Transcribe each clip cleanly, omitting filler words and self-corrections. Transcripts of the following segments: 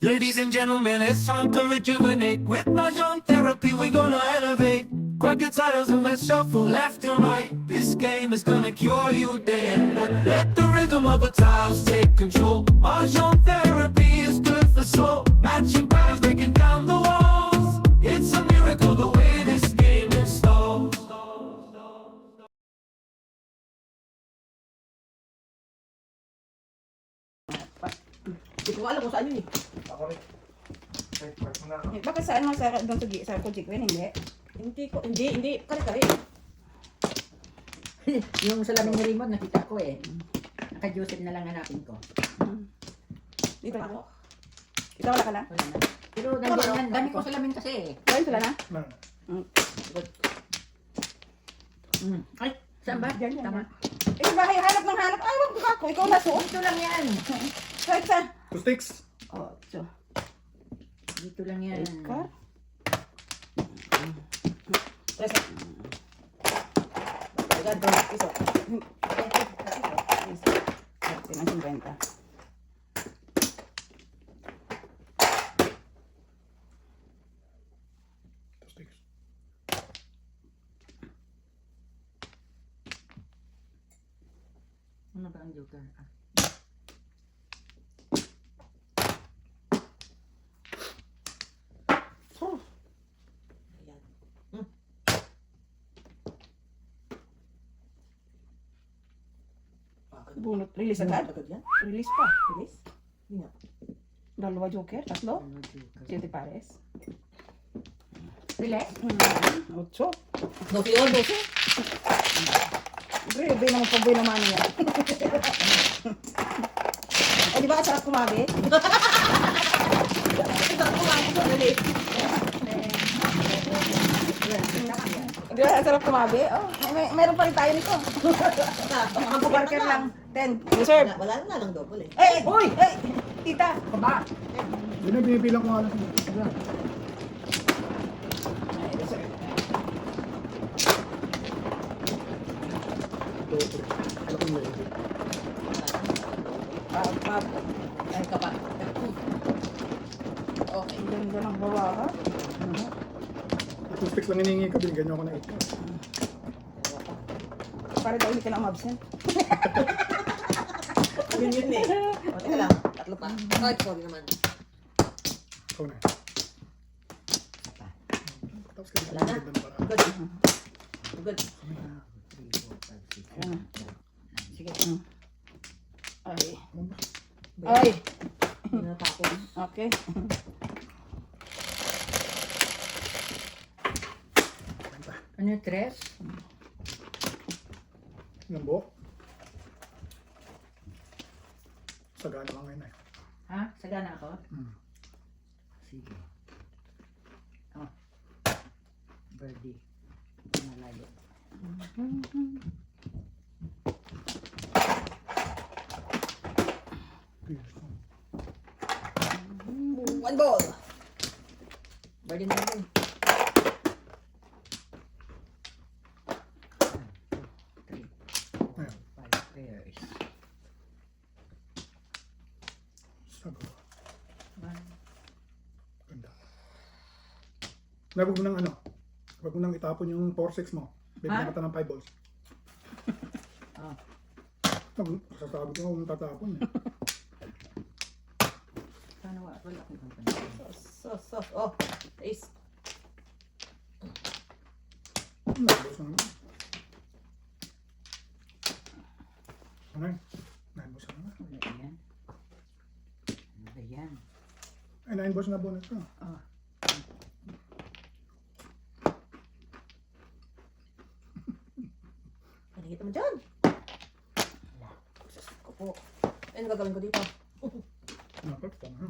Ladies and gentlemen, it's time to rejuvenate. With Mahjong therapy, we're gonna elevate. Grab your titles and let's shuffle left and right. This game is gonna cure you day and night. Let the rhythm of the tiles take control. Mahjong therapy is good for soul. Matching patterns, breaking down the walls. It's a miracle the way this game installs. Hindi ko alam kung saan yun eh. Ako rin. Kahit part mo na. Bakit saan mo sa doon sa Kujikwen, hindi? Hindi. Kare-kare. Yung salamin ni Raymond, nakita ko eh. Naka-Joseph na lang hanapin ko. Dito ako. Ito wala ka na? Wala na. Pero nandiyan, dami ko salamin kasi eh. Ayun sila na? Na. Ay, saan ba? Diyan, Tama. Eh, bahay, hanap ng hanap. Ay, wag ko ako. Ikaw na suot. Dito lang yan. Kahit sa... 2 sticks. Oh, so. Dito lang yan. Ika. Presa. Ganto. Iso. Tinang 50. 2 sticks. Ano ba ang joker? Ah. Ayan. Bunot. Release agad? Agad yan? Release pa. Bilis? Hindi nga. Dalawa joker, tatlo. Ano joker? 7 pares. Relax. 8. 12 yun, 12. Grabe naman pag buhay naman niya. O, di ba ang sarap kumabi? Di ba ang sarap kumabi? Oh, meron pa rin tayo nito. Ang barker lang. 10. Reserve. Wala na lang double eh. Eh, uy! Eh, tita. Baba. Yun ang binibilang ko alas. Ayan. Ay, reserve. Ito. Alam ko yun. Pap. Ay ka pa. Okay, ganda ng bawaha. 2 sticks lang hiningi ka, binigyan nyo ako na 8 cards. Para daw hindi ka na umabsent. Yun eh. O, teka lang. Tatlo pa. Ay, sorry naman. Ikaw na. Tapos kasi Wala na. ganda na para. Good. Good. Ayan. Sige. Ay. Ay. Hindi na tapos. Okay. Ano yung tres? Yung buhok. Sagana lang ngayon eh. Ha? Sagana ako? Hmm. Sige. Oh. Birdie. Malayo. One ball. Birdie na yun. 3, Ayan. 5 pairs. Sago. 1. Ganda. Huwag mo nang ano. Huwag mo nang itapon yung 4-6 mo. Bibigyan Ha? kita ng 5 balls. Oh. Sasabi ko kung tatapon eh. Sana wala akong company. So. Oh, ace. Nabos na naman. Ano yun? 9 balls na naman. Wala yan. Ano ba yan? Ay, 9 balls na bonus ka. Oh. Nakikita mo dyan. Diyos ko po. Ano gagawin ko dito? Dapat tama.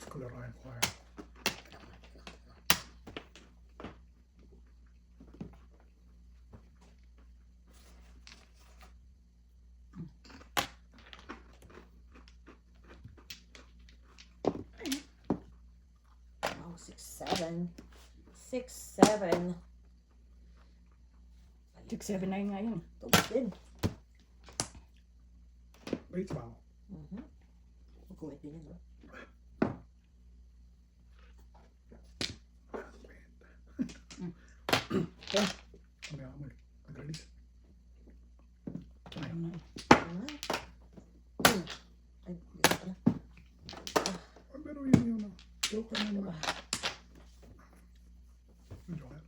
Skularayan ko kaya. Oh, 6, 7. 6, 7. 679 nga yun. Tubos din. Wait, wow. Kulit din yun, no? Mamaya ako mag-release. Ay, Ano nga? Ay, dito pala. pero yun. Joker naman. Joker.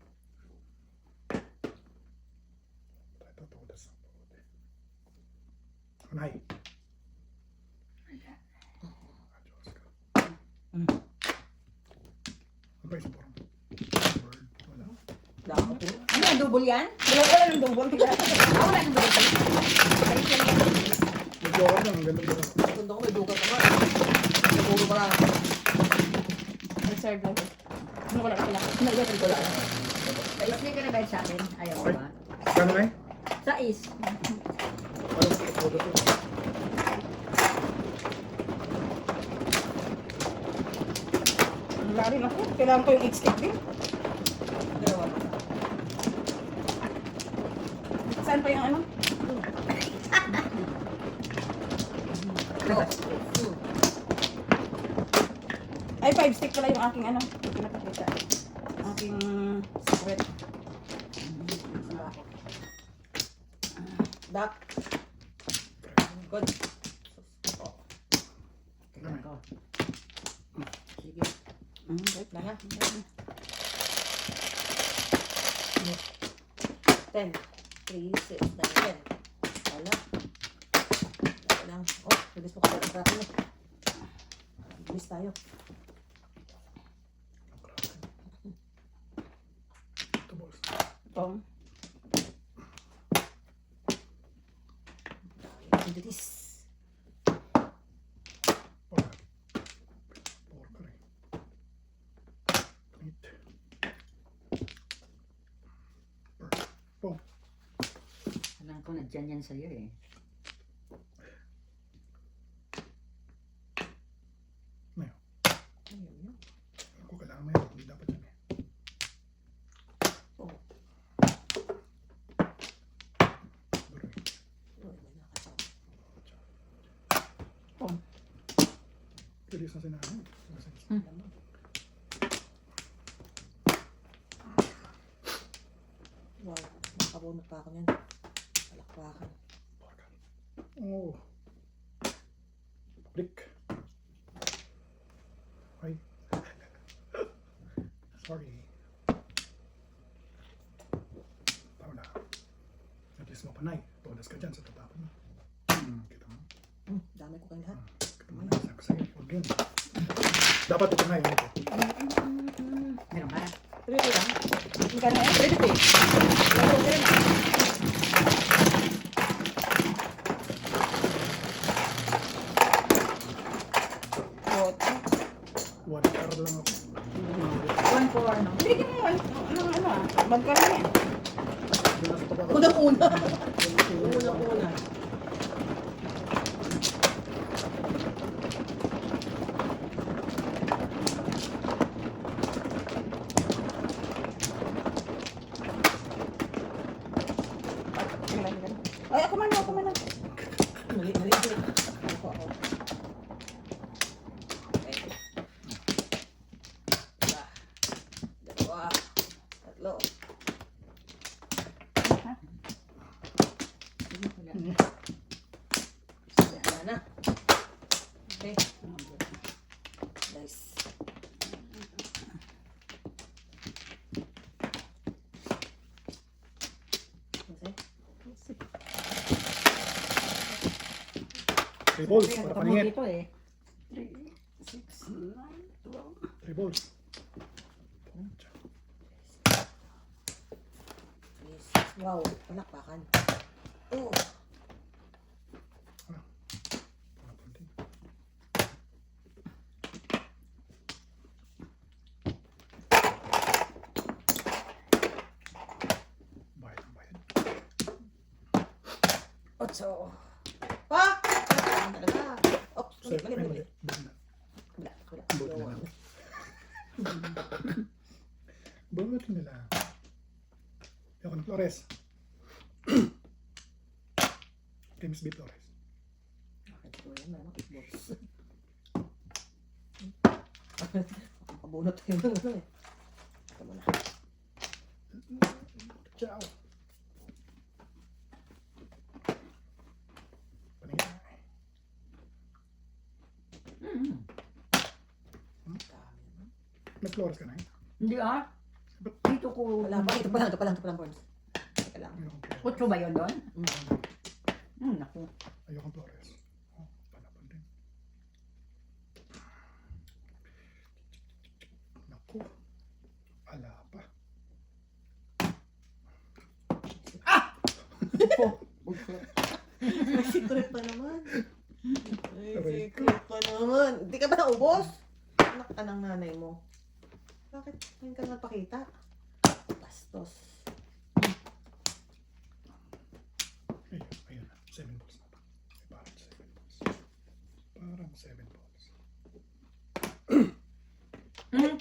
Ito, todas ang pagod. Anay. Adios ka. Ano ba isang porong? Bird. Wala. Wala ako po. Ano yan, double yan? Wala ng double. Wala ng double. May Joker lang. Ang ganda mo. Kung ako may dukat naman. Siguro pa lang. Reserve lang. Ano wala ka lang? Nag-reserve ko lang. Hindi ka na ba sa akin? Ayaw ko ba? Kano na eh? Sa is. Parang pagod ito. Wala rin ako. Kailangan ko yung 8 stick din. Dalawa. Saan pa yung ano? Oh. Ay, 5 stick pala yung aking ano. Pinapakita. Aking secret. Back. Good. Tingnan ko. Sige. Wait lang ha. 10, 3, 6, 9, 10. Wala. Wala lang. Oh, bilis mo ka lang sa akin. Bilis tayo. Ito, boss. Ito. Into this. Pork. Pork rin. Meat. Pork. Boom. Alam ko na dyan yan sa'yo eh. Ngayon. Ayun yun. Ako kailangan mo yan. Hindi dapat yan eh. Oh. Duroy. Oh, may nakasama. Release na sinabi. Wow, nakabunot pa ako niyan. Palakpakan. Oh. Brick. Ay. Sorry. Tao na. At least mapanay. Todas ka dyan sa tatapon mo. Kita mo? Dami ko kayo lahat. Kita mo na. Sabi ko sa'yo. Huwag yun. Dapat ito na yun. Meron ka? Ready lang. Magkano yan? Ready to eh. One hour lang ako. 1-4, no? Hindi ka naman. Ano ah. Magkano yan? Unang-una. Unang-una. Ay, ako man. Mali. Ako. Okay. Isa. Dalawa. Tatlo. Wala na. Okay. Nice. Okay. 3 balls. Para Ito mo paningit. dito eh. 3 balls. Wow, palakpakan. Oh. Bayad. Otso. Pa! Ano talaga? Oops, Sir, mali. mali. Wala. Buti na lang. Buti na lang. Ako ng Flores. Kay Miss B. Flores. Ito yan, ano, kickbox. Kabunot yung ano eh. Ito mo na. Ciao. Paningin. Mm. Dami naman. May flores ka na eh. Hindi ah. Dito ko. Wala pa, ito pa lang, Bones. Teka lang. Ayokong flores. Kutso ba yun doon? Mm. Naku. Ayokong flores. Oh, panapon din. Naku. Ala pa. May secret pa naman. May secret pa naman. Hindi ka ba naubos? Anak ka ng nanay mo. Bakit ngayon ka napakita? Bastos. Ayun, ayun na. 7 balls na to. Parang 7 balls. Parang 7 balls. Mm.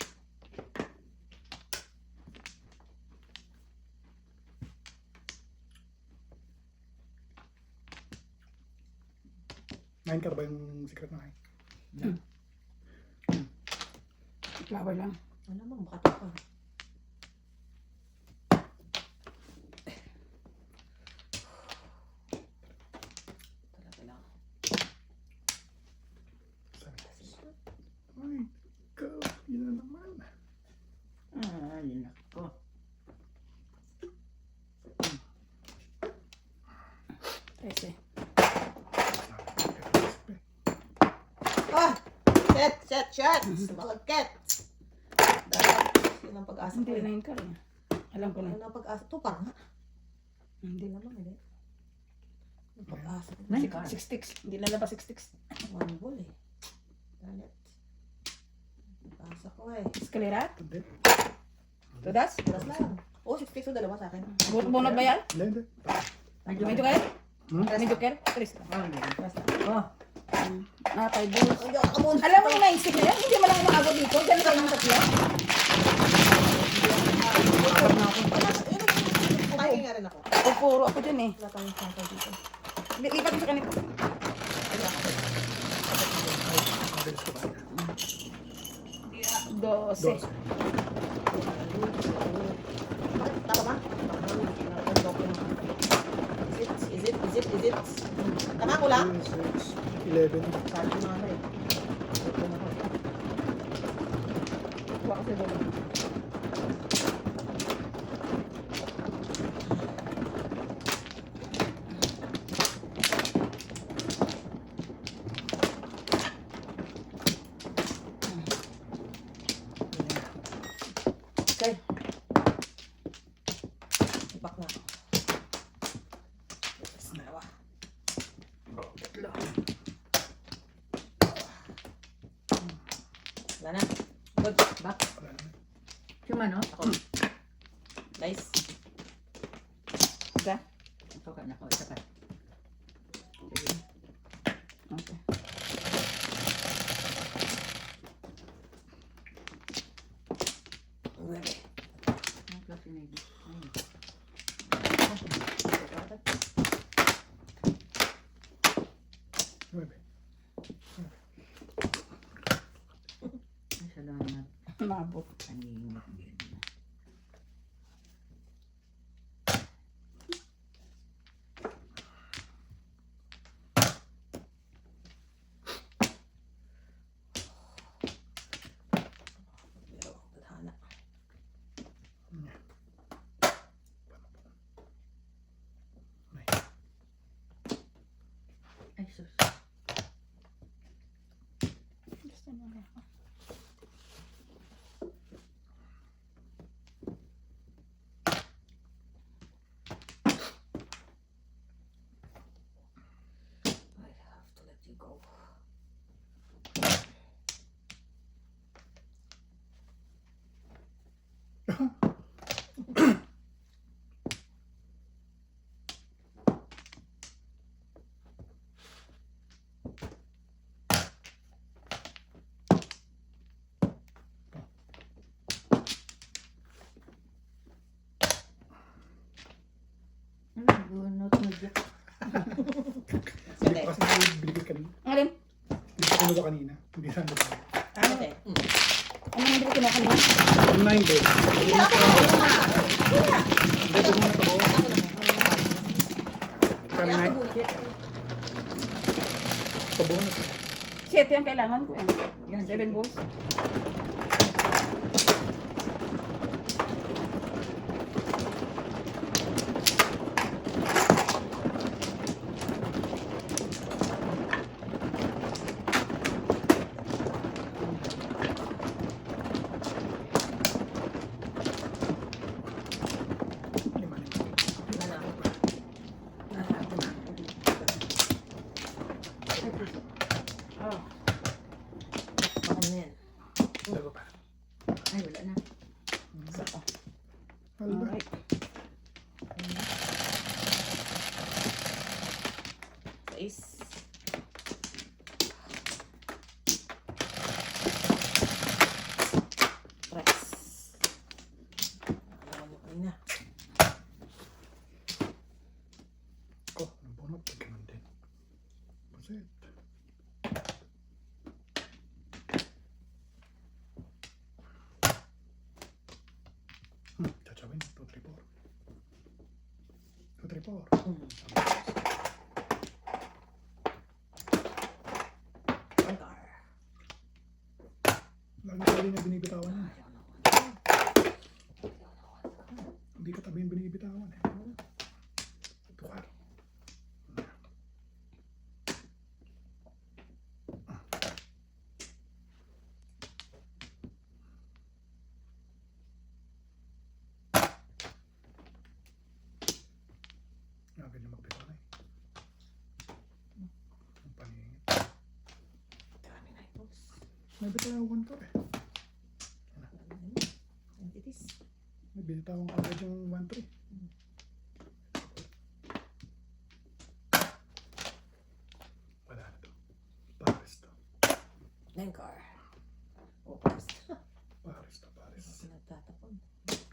Nine car ba yung secret na nine? Flower lang. Ano mo, makata ka. Talaga lang. 7 balls. Ay, go. Yun na naman. Ay, naku. Ese. Ah! Shit! Malagkit! Dapat, yun ang pag-asa ko. Hindi eh. na yun ka rin. Alam ko na. Yun ang pag-asa. Ito parang nga. Hindi. Hindi naman, hindi. Yung pag-asa ko. Nine car. 6 sticks. Hindi lalabas 6 sticks. One ball eh. Darn it. Pag-asa ko eh. Escalera? Hindi. Todas? Oras lang. Oh, 6 sticks yung dalawa sa akin. Bunot ba yan? Hindi. Medyo May joker? Hmm? May joker? Tris. Oh, hindi. Oh. 5 balls. Hindi ako kabun. Alam mo yung naisip na yan? Hindi mo lang umaabot dito. Diyan kayo ng tatlo. Kumain nga rin ako. Puro ako dyan eh. Wala tayong sample dito. Lipat mo sa kanila. Mabilis ko ba? 12. Dos. Tama ba? Is it? Tama ko lang? 6, 11. Sabi ko nga eh. Kuha ko sa dulo. Okay. Ipak na. Dalawa. Tatlo. Wala na. Good. Back. Wala naman. Suma, no? Ako. Nice. Isa. Ito ka, nako. Isa pa. Okay. Nuebe. Ang klase na ito. Ayun. Nuebe. Ay, salamat. Umabot. Ang ingat din. Pero, tadhana. Ay, sus. Gusto niya ako. I have to let you go. Gunot mo dyan. Hindi ko kasi binigay kanina. Ang alin? Hindi ko kinuha kanina. Hindi na. Okay. Ano nang hindi kinuha kanina? 9 days. Hindi ko na ito. Kami na. Pabunot. 7 ang kailangan ko eh. Yan, 7 balls. Lima. Oh. Baka na yan. Dalawa pa. Ay, wala na. Alba. Alright. Sais. Tres. Alam mo kanina. Ko, ang bunot. Ganun din. Puset. Chachawin. 2, 3, 4. 2, 3, 4. Angkar. Lagi niya binibitawan niya. Hindi ka tabi yung binibitawan eh. Tukar. Agad niya magbitawan eh. Ang paningin. Dami na ito. May bitawan to eh. Entities. May binitawan ka agad yung 1-3. Wala na to. Pares to. Angkar. Opas. Pares to. Pares. Nagtatapon.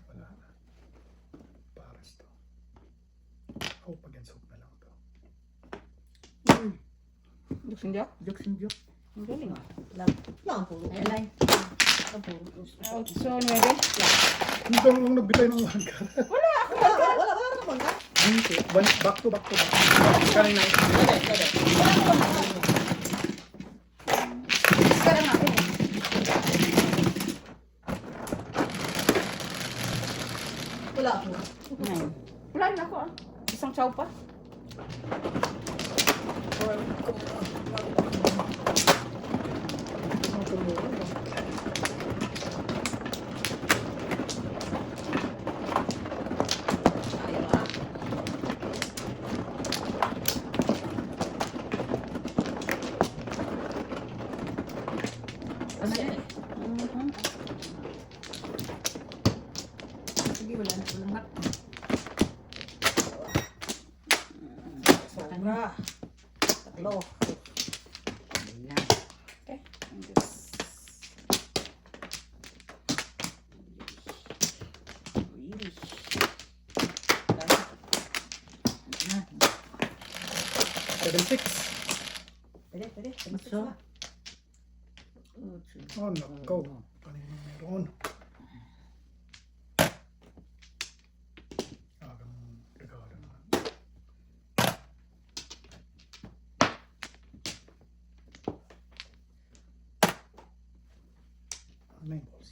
Wala na. Pares to. Oh, pag-ensok na lang to. Uy! Jokes hindi ako. Jokes and jokes. Ang galing. Lang ang puro. Ay, alay. Ang puro. Out. So, 9. Hindi ka nung nagbitay ng 1 ka. Wala naman ka. Hindi. Back to back. Kanina. Pwede. Kaya natin eh. Wala po. 9. Wala rin ako ah. Isang chow pa. Ayaw ah. Ano Kasi, yan? Sige, wala na. Walang mat. sobra. Tatlo. Wala. Okay. And this. Really. Na. 7-6. Pwede. Matso. Oh, nakaw. Kanina meron. Agang regalo naman. Nine balls.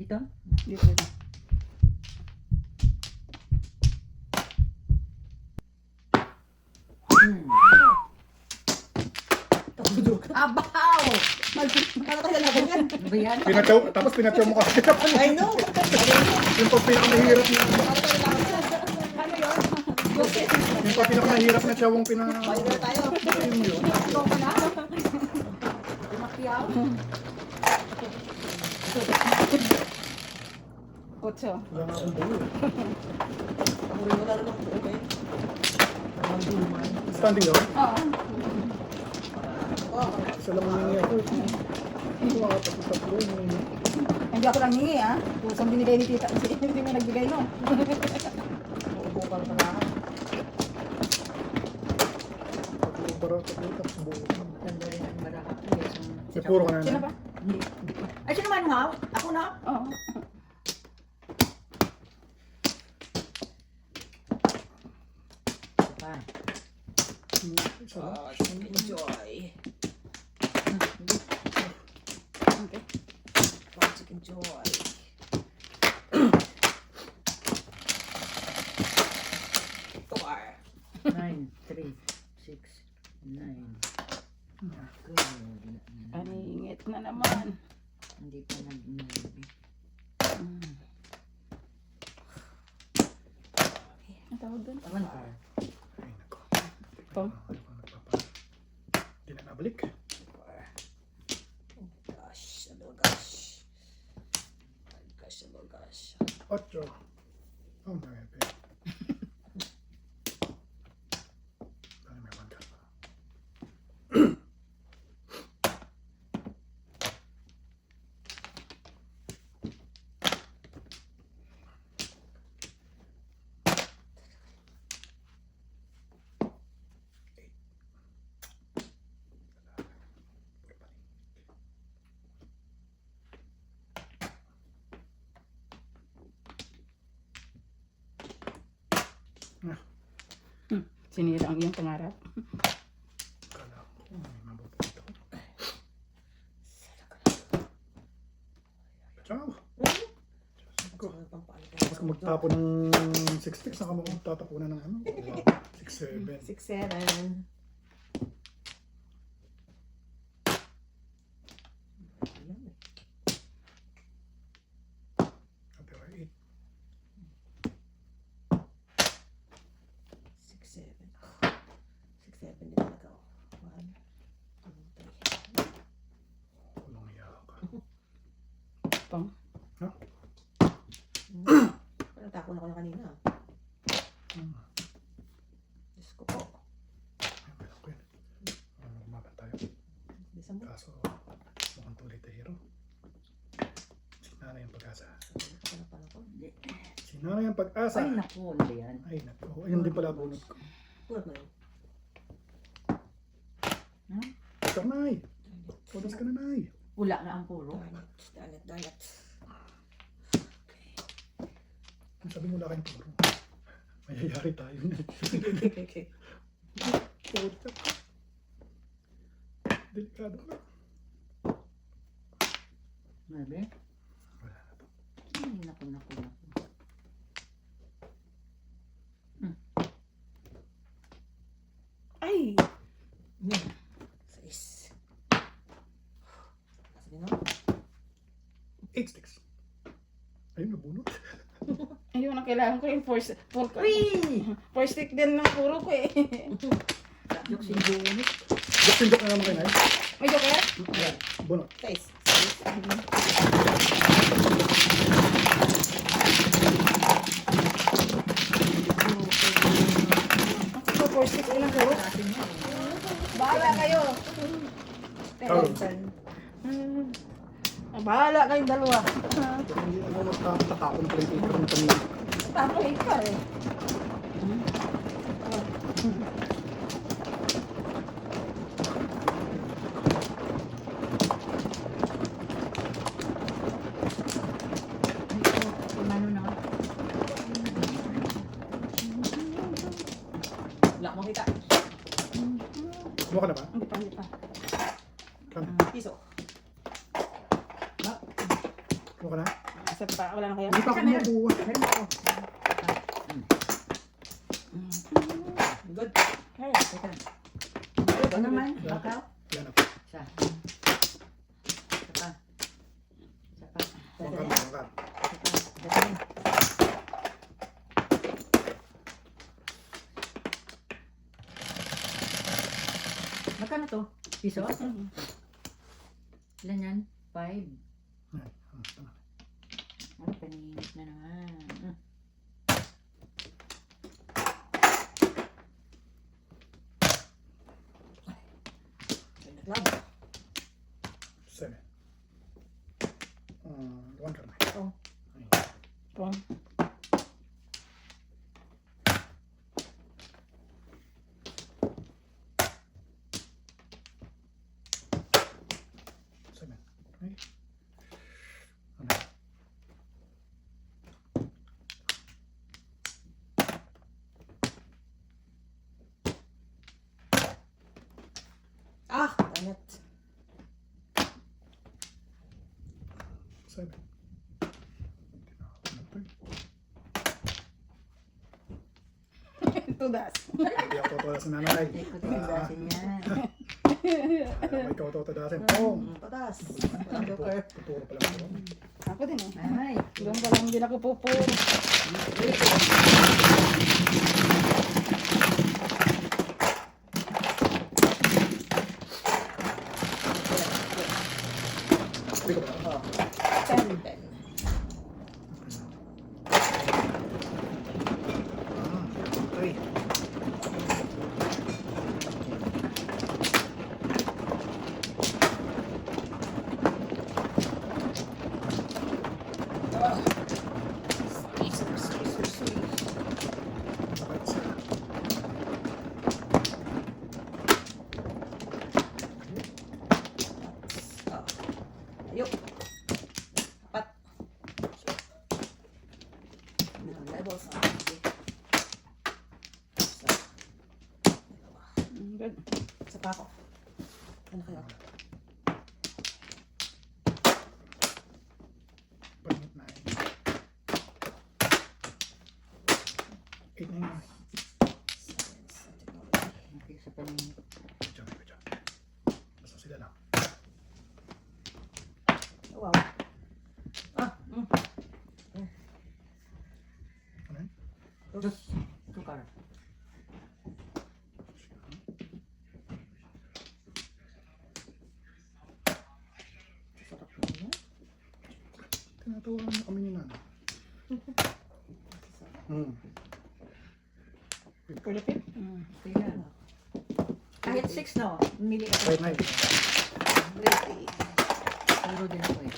Dito? Dito. Abaw! Paano tayo lalaban yan? Ano ba yan? Tapos pinatyaw mo kasi. I know. Yung pag pinakamahirap na. Paano tayo lalaban yan? Ano yun? Yung pag pinakamahirap na tiyawang Fighter tayo. Ayun yun. Ikaw ka na? Umakyaw? Kutso. Wala nga akong buo eh. Ang rin wala naman po, okay? Ang duman. Standing daw? Oo. Oh, Isa lang ang nangyay ako. Ito nga tapos-tapos yun. Hindi ako lang hingi ah. Kusang binigay ni tita. Hindi mo nagbigay no. uubo ka sa lahat. Tapos para tapos buo. Tanda rin ang baraka ko. May puro ka na Sino na. ba? Hindi. Ay, sino man ha? Ako na. Oo. Isa pa. Isa lang. Enjoy. Okay. Magic enjoy. Tour. 9, 3, 6, 9. Good. Paningit na naman. Hindi pa nag-9. Ang tawag doon? One car. Ay, nako. Ito. Ano bang nagpapa- Hindi na nabalik. Gosh, oh gosh. Oh gosh, oh gosh. 8. Oh, nangyapi. Ano may one card pa? Sinira ang iyong pangarap. Kala ko may mabubuto. Ciao. Ko. Tapos kung magtapo ng 6-6, saka mo magtatapunan ng ano? 6-7. 6-7. Pero 8. 6-7. 6-7 din talaga ako. 1, 2, 3. Kulong iya ka. Pang. Natako na ko na kanina. Diyos ko po. Ay, meron ko yun. Lumaban tayo. Bisa mo. Kaso, mukhang tuloy the hero. Sinanay ang pag-asa. Ano pa ako? Sinanay ang pag-asa. Ay, naku. Ano ba yan? Ay, nako. Ayun din pala bunot ko. Pulat mo yun. Karnay! Odas ka na, Nay. Wala na ang puro. Darn it, darn it. Ang sabi mo wala kayong puro. Mayayari tayo niyan. Okay. Puta. Delikado ka. Mabe? Wala na to. Ay, naku, naku, naku. Ay! 6. Kasi no? 8 sticks. Ayun, nabunot. Ayun ang kailangan ko yung four stick din ng puro ko eh. Yung sinunit. Joke na naman kayo, Nay. May joker? Bunot. 6. Ako four stick din ng puro. Bahala kayo. Tawag. Bahala kayong dalawa. Hindi ako magtatapon pala yung paper ng kanina. Tapos ka eh. Kumano na. Wala akong kita. Buka na ba? Hindi pa, hindi pa. Kan. Piso. Buka na? Isa pa, wala na kayo. Hindi pa ako makuha. Meron ako. Good. Kaya. Teka. Ano naman? Bakaw? Yan na po. Isa. Isa pa. Isa pa. Buka na, buka. Isa pa. Magkano to? Piso? Ilan yan? 5. Yan. Ay, paninit na naman. Club. 7. One ka na. Oh. One. Seven. Okay. Ano? Ah, damn it. 7. Tudas. Hindi ako tutulasin nanay. Hindi ko tinigasin yan. May ikaw tutulasin. Pong! Patas. Walang joker. Tuturo pa lang ako. Ako din eh. Ay, Doon ka lang din ako pupuro. Hindi ko pa lang. Oh. 10. 10. Okay. Oh. Ayok. Apat. Levels. Good. Isa pa ako. Ano kayo? Panit na. 8 na yun. okay sa paninit. Good job, good job. Basta sila lang. Oh, wow. Ah, Ano yun? Dos. Tukar. sarap naman. Tinatawagan mo kami ni nanay. Philippine. Okay yan. Kahit 6 no, mili ka. 5 na yun. Puro din ako eh.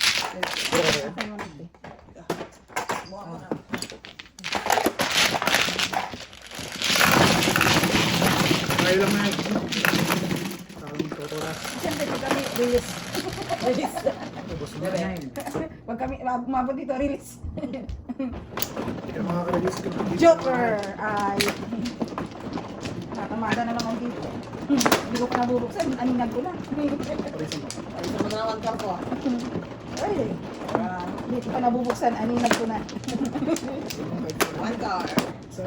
Ako yung nagdi. Buha ko na. Kaya lang na yun. Parang tutulas. Siyempre, pag kami release. Release. Ubus mo. Bebe. Pag kami umabot dito, release. Hindi ka makaka-release ka. Joker! Ay. Nakamada na lang ako dito. Hindi ko pa nabubuksan. Aninag ko na. Parisan mo. Ay, ito mo na one car ko. Ay. Hindi ko pa nabubuksan. Aninag ko na. One car. Isa.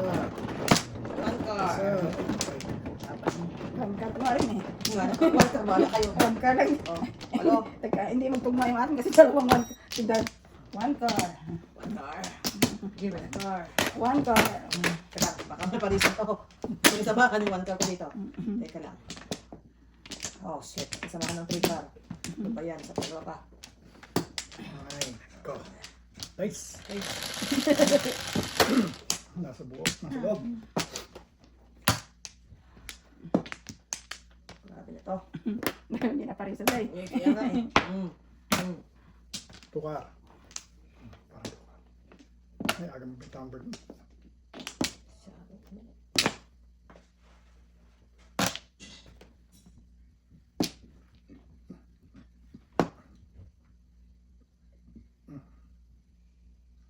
One car. Isa. Huwag ka ko rin eh. One car. Wala kayo. Huwag ka lang. Oh, alo. Teka, hindi magtugma yung atin kasi dalawang one. Tignan. One car. One car. Di ba? Car. One car. Teka, baka may parisan ako. Kung isabahan yung one car ko dito. Teka lang. Oh, shit. Isamahan ng 3 car. Ito pa yan. Sa pagwa pa. Okay. Go. Nice. Nasa buo. Nasa loob. Grabe na to. Hindi na parisan dahil. Eh, kaya nga eh. Tukar. Parang tukar. Ay, agam bitamber.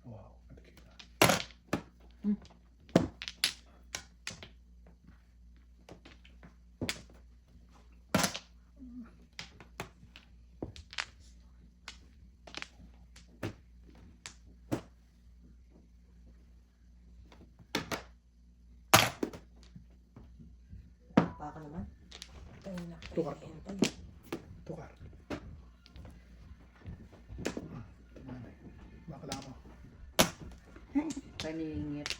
Wow. Baka naman. Tukar to. Tukar. Bakala mo. Paningit.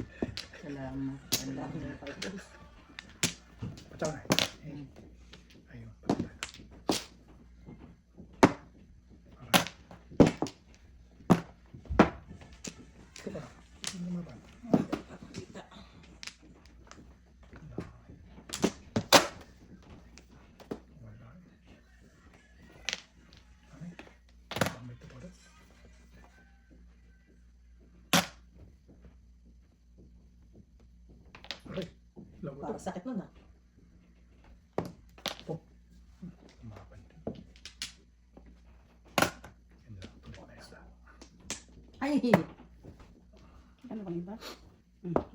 Salamat. Salamat. Pachaw na. Ayun. Patay na. Parang sakit nun ah. Umaban din. Yan lang, tuloy na isa. Ay, Ano bang iba?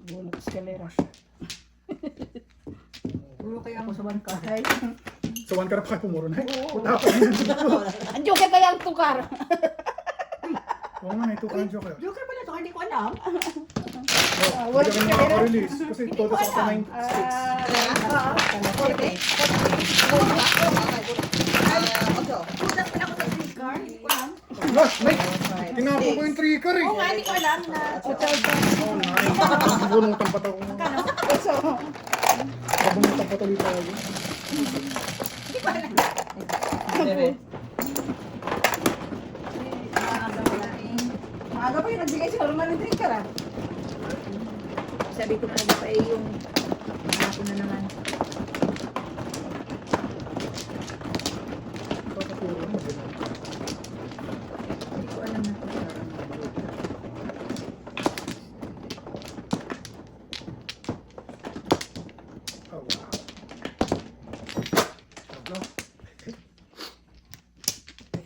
Bunot eskalera. puro kaya ako sa bangka. Ay, So, one ka na pa kayo pumuro na. Oo. Wala pa yun. ang joker kaya ang tukar. Oo nga, ito ka joke kayo. Joker pala to, hindi ko alam. Hindi kami nakaka-release. Kasi todo sa kata 96. Forte. Putas pala ako sa sticker, hindi ko alam. Gosh, may tinapo ko yung trigger eh. Oo nga, hindi ko alam na. Oo, nai. Bunutan pa tayo. So, Bunutan pa tuloy tayo. Hindi ko alam. Bebe. Maaga pala eh. maaga pa yung nagbigay si Norman ng trigger ah. Sabi ko na pa eh yung hapon na naman. Papaturo mo din. Hindi ko alam na ito. Oh, wow. Ano?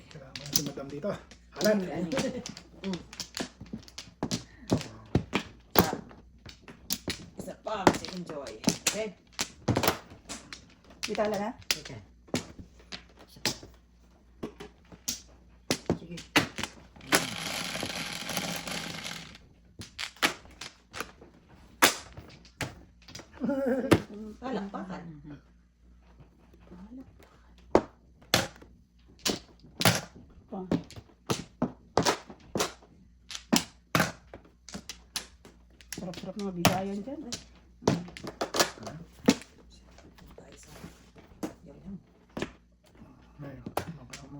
Kailangan si madam dito. Halan. Isa pa si Enjoy. Okay. Ditala na? Okay. Sige. Palakpakan. Pa. Sarap-sarap na mabigayan dyan. Tayo sa... Yan yan. Ngayon, mabara mo.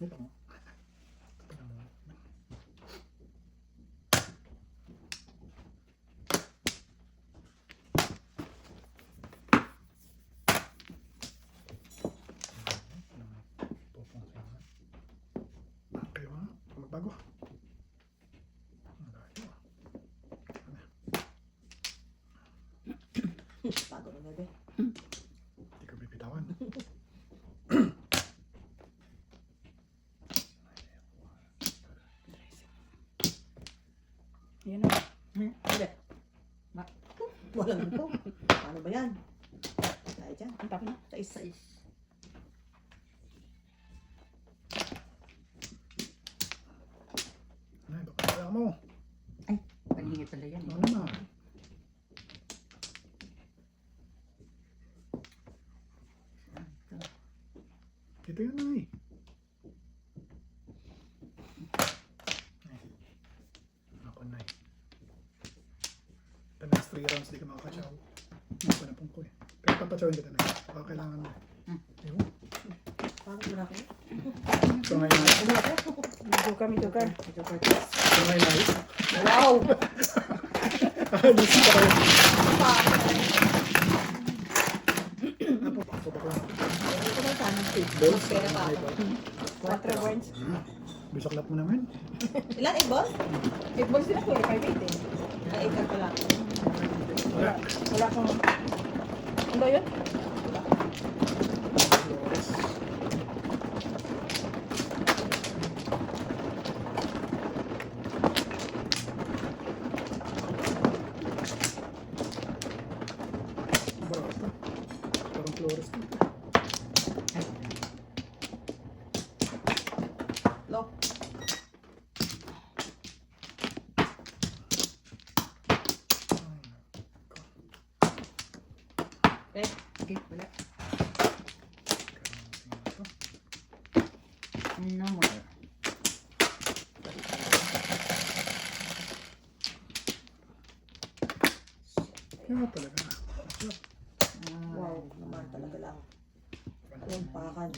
Ito mo. Okay ba? Magbago. Bago na bebe. Hindi ko bibitawan. Yan o. Bebe. Walang ito. Paano ba yan? Tayo dyan. Ang tapin na. Sa isa. Ay, baka kaya mo. Paningit pala yan. Ano na? Ito yan na eh. Ako na eh. The next 3 rounds di ka makakachaw. Ako na pong ko eh. Pero papachawin kita na eh. Baka kailangan mo eh. Ayun. Parang wala ko. So ngayon na. Joker. So ngayon na. Wow! Alis ka kayo. Ano pa? So baka Ito ba sana? 8 balls. Pera pa ako. 4 points. Bisaklat mo naman. Ilan? 8 balls? 8 balls din ako eh. 5-8 eh. Ay, 8 ka pala. Wala. Wala akong... Ano ba yun? Basta. Parang flores dito. Lock. Okay. Okay, wala. No more. Kaya talaga. Wow, naman talaga lang. Lampakan.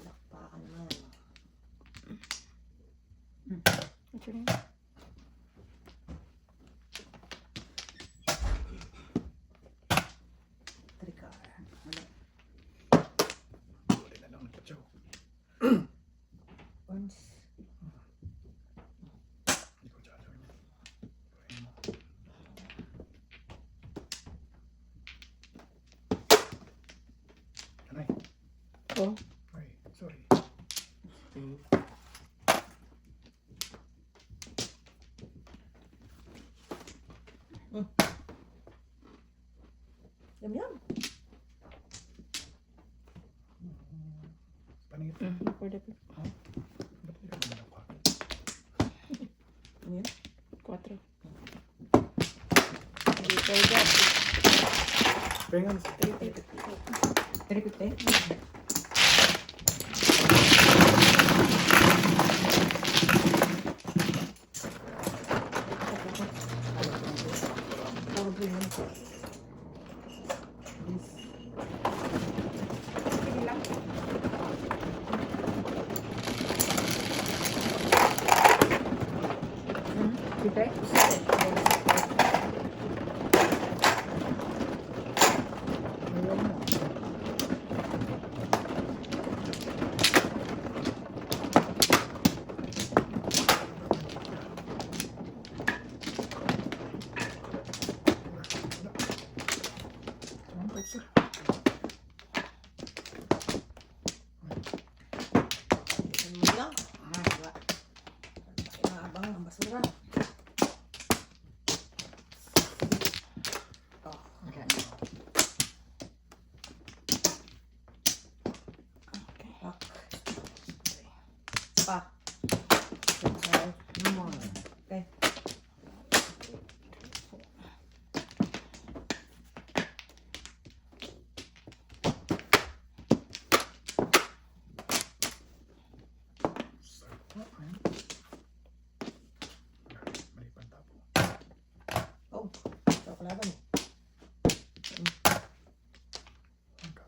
Lampakan naman. What's your name? Trikar. Huli na lang nagpachaw. Ones. Hindi ko chachawin. ko. Ay, sorry. Yum yum. Paningit. Pwede po. Ba't hindi ka naman ako? Ano yun? 4. Hindi pwede. Pengan. 350? Tawag ko yun. Sige lang. Siyempre? Ayaw mo. Ang pwede, sir. Ano mo lang? Inaabang ang basura. Wala na. Pak. Pa. No more. Okay. Sarap po. Ayan. Mali pa ang tapo. Oh. Ito kalaban eh. Hangka.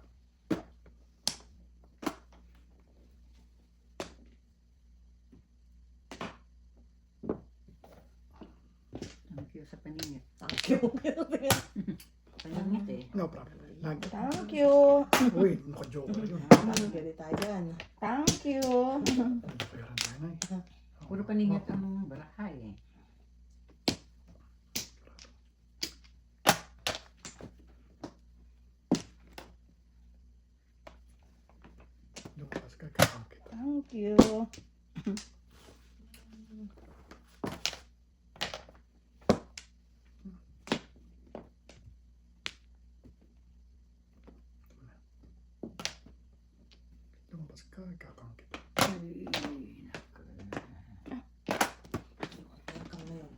Thank you sa paningit. Thank you. Paningit eh. No problem. Lagi. Thank you. Uy, naka-joke ka yun. Pwede tayo dyan. Thank you. Bayaran tayo na eh. Puro paningit ang barahay eh. Lumabas ka, kakang kita. Thank you. Lumabas ka, kakang kita. Ay, naku. Meron kang ngayon.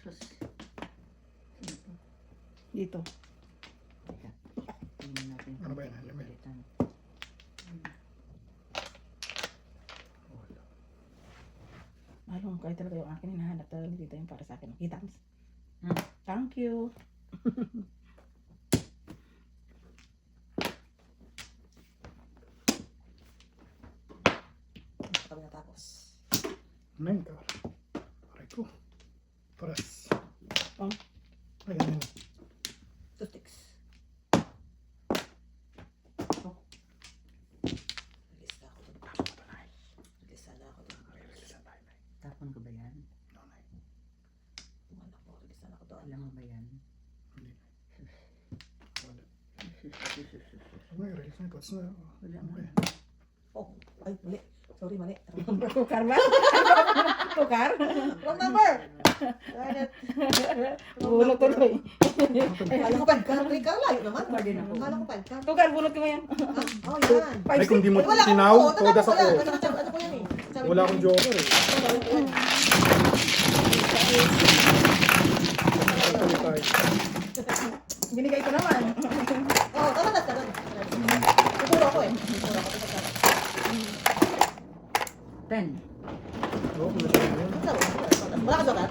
Sus. Sino to? Dito. Teka. Tingnan natin. Ano ba yan? Alam mo yan? Palitan. Wala. Malong, kayo talaga yung akin hinahanap talaga dito yung para sa akin. Kita mo. Hmm. Thank you. Kami natapos. Nine ka. Aray ko. Paras. Oh. Ayan yun. Toothpicks. Release na ako doon. Release na ako doon. Tapon ko ba yan? Ano po, release na ako doon. Alam mo ba yan? Hindi. Wala. Ano yung release na ito? What's na? Wala Ano mo. ba yan? Oh, ay, mali. Sorry, mali. Tukar ba? Tukar? Wrong number! Bulot tuloy. Kala ko 5 card. 3 card, layo naman. Pwede na po. Kala ko 5 card. Tukar, bulot mo yan. Oh, yan. Ay, kung di mo Eh, wala akong tinaw, buo. todas Tatapos ko yan. ako. Ano ko yan eh. Sabi Wala ko, akong joker eh. sabi ko yan. Tuloy tayo. Binigay ko naman. Oh, tama na. Siguro ako eh. Siguro ako. 10. Oo, kung nasa yun. Wala ka joker?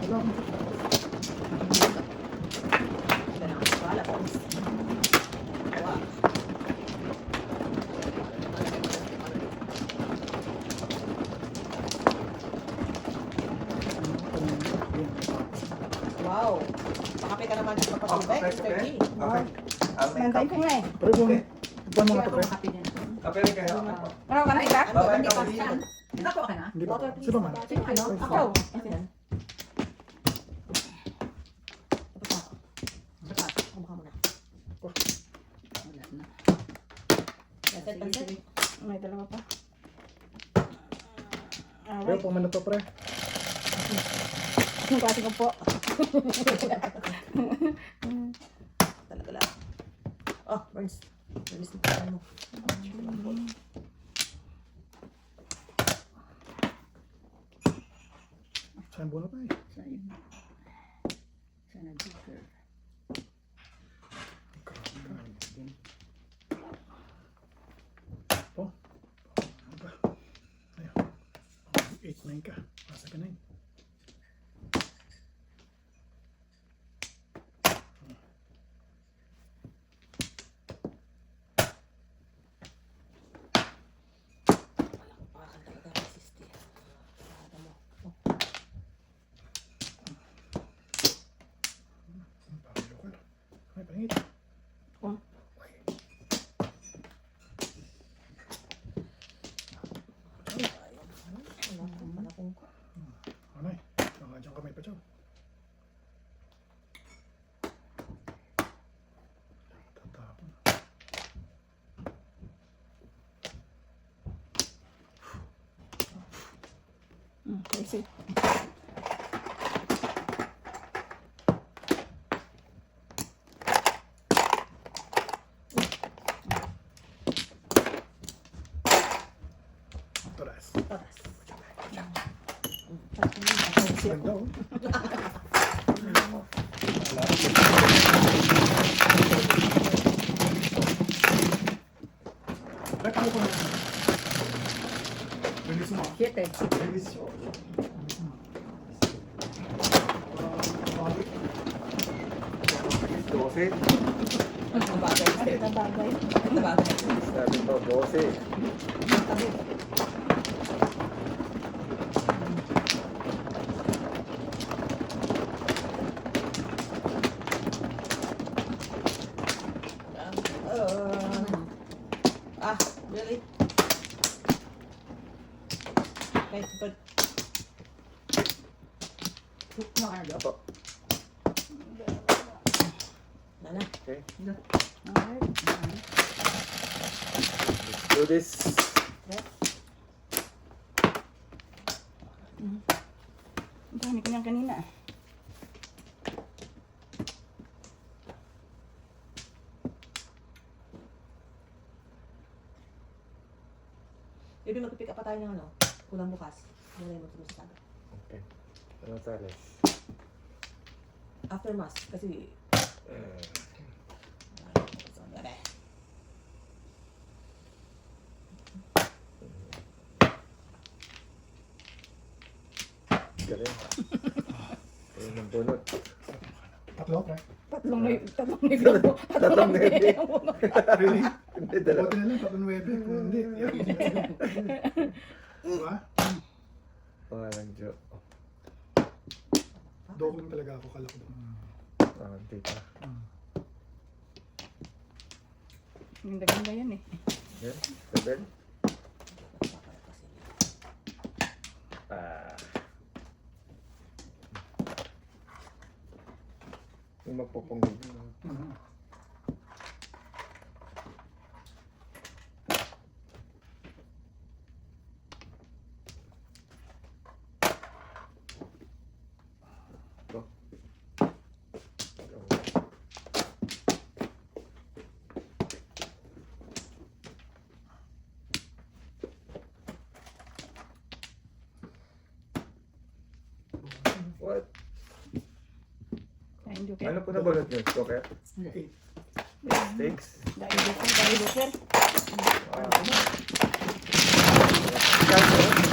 Wala ko. Wala. Wow. Pakape ka naman sa papatubig. Okay. Mr. G. Okay. Nantay ko nga eh. Pero kung Kuha mo nga to, pre. Kape din. Kape rin kayo. Ano ka nakita? Babay Hindi ka pa dito. saan? Nakuha ka na? Hindi pa. Water, Sino man? please. Sino ano? Ay, Ako. Yan. Tapos na. Sapat. Kumaha mo na. Wala na. Pansit, pansit. May dalawa pa. Pre, pang ano to, pre? Yung klase ko po. Talaga lang. Oh, burns. Burns na tayo mo. Saan buo na tayo? Sa'yo. Sana joker. Po? Ano ba? Ayun. 8-9 ka. Pasa ka 9. Pakakal talaga resist eh. Pakakal mo. Oh. Parang local. Ay, pangit. Oh. Ay. Wala akong panakong ko. Ano eh? Nakadyan kamay pa, Chow. Tatapon. Kasi. Toras. Oras. Ganda, oh. Pre, paano pa naman? Release mo. Siete. Release mo. Release mo. 12. Nabagay. Nabagay. Nabagay. Sabi ko, 12. Ah, really? Okay, but No, ano? Apo. Nana. Okay. Alright. Let's do this. Ang dami ko niyan kanina. Maybe mag-pick up pa tayo ng ano, kulang bukas. Ano yung magtulong sa saga. Okay. Ano tayo? After mass, kasi gabi. Galing. Ayun ang bunot. Tatlo, pre. Tatlong na yung Tatlong nebe. Really? Hindi, dalawa. Buti na lang, 3-9. Kung hindi, diba? Parang Diyo. Dog lang talaga ako, kala ko. Hindi pa. Ganda-ganda yan eh. Yan. Level. Ah. Yung magpupunggol. Go. Go. What? Ay, hindi okay. Ano po na balot nyo? Joker? Hindi. Sticks? Dahil doon. Wow. Kaso,